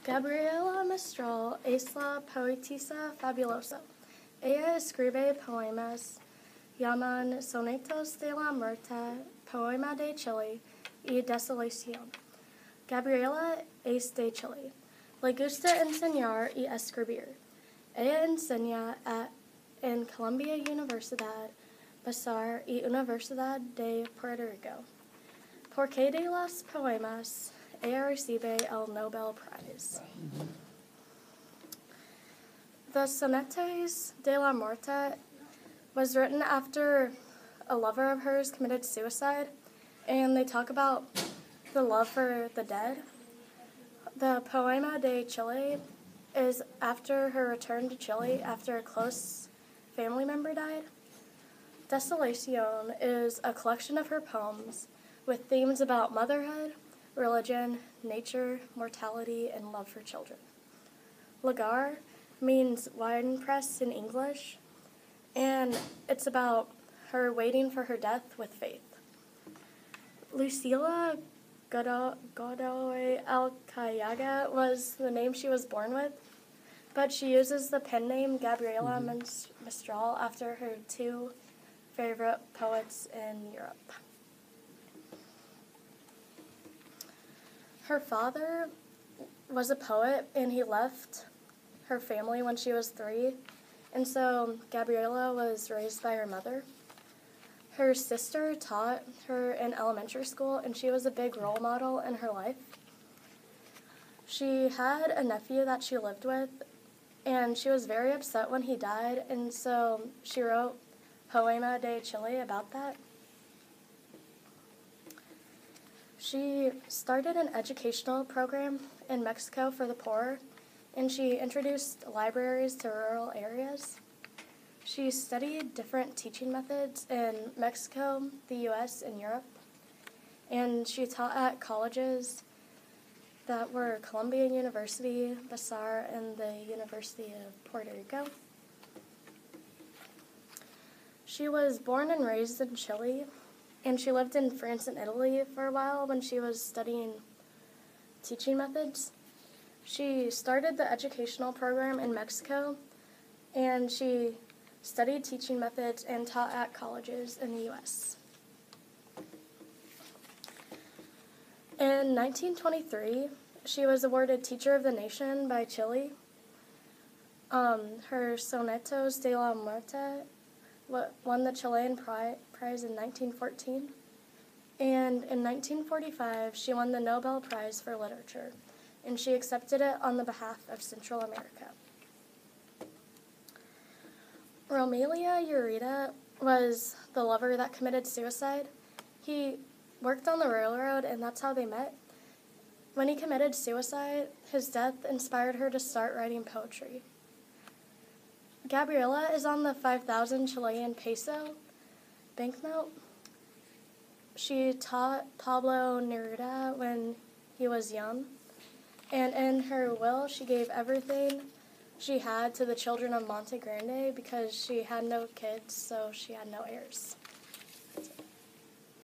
Gabriela Mistral es la poetisa fabulosa. Ella escribe poemas, llaman sonetos de la muerte, poema de Chile y desolación. Gabriela es de Chile. Le gusta enseñar y escribir. Ella enseña en Columbia Universidad, Bazar y Universidad de Puerto Rico. Porque de los poemas, ella recibe el Nobel Prize. The Sonetes de la Muerte was written after a lover of hers committed suicide, and they talk about the love for the dead. The Poema de Chile is after her return to Chile after a close family member died. Desolación is a collection of her poems with themes about motherhood, religion, nature, mortality, and love for children. Lagar means wine press in English, and it's about her waiting for her death with faith. Lucila Godoy Alcayaga was the name she was born with, but she uses the pen name Gabriela Mistral after her two favorite poets in Europe. Her father was a poet, and he left her family when she was 3, and so Gabriela was raised by her mother. Her sister taught her in elementary school, and she was a big role model in her life. She had a nephew that she lived with, and she was very upset when he died, and so she wrote Poema de Chile about that. She started an educational program in Mexico for the poor, and she introduced libraries to rural areas. She studied different teaching methods in Mexico, the U.S., and Europe, and she taught at colleges that were Columbia University, Bazar, and the University of Puerto Rico. She was born and raised in Chile, and she lived in France and Italy for a while when she was studying teaching methods. She started the educational program in Mexico, and she studied teaching methods and taught at colleges in the U.S. In 1923, she was awarded Teacher of the Nation by Chile. Her Sonetos de la Muerte won the Chilean Prize in 1914, and in 1945, she won the Nobel Prize for Literature, and she accepted it on the behalf of Central America. Romelia Ureta was the lover that committed suicide. He worked on the railroad, and that's how they met. When he committed suicide, his death inspired her to start writing poetry. Gabriela is on the 5,000 Chilean peso banknote. She taught Pablo Neruda when he was young, and in her will, she gave everything she had to the children of Monte Grande because she had no kids, so she had no heirs.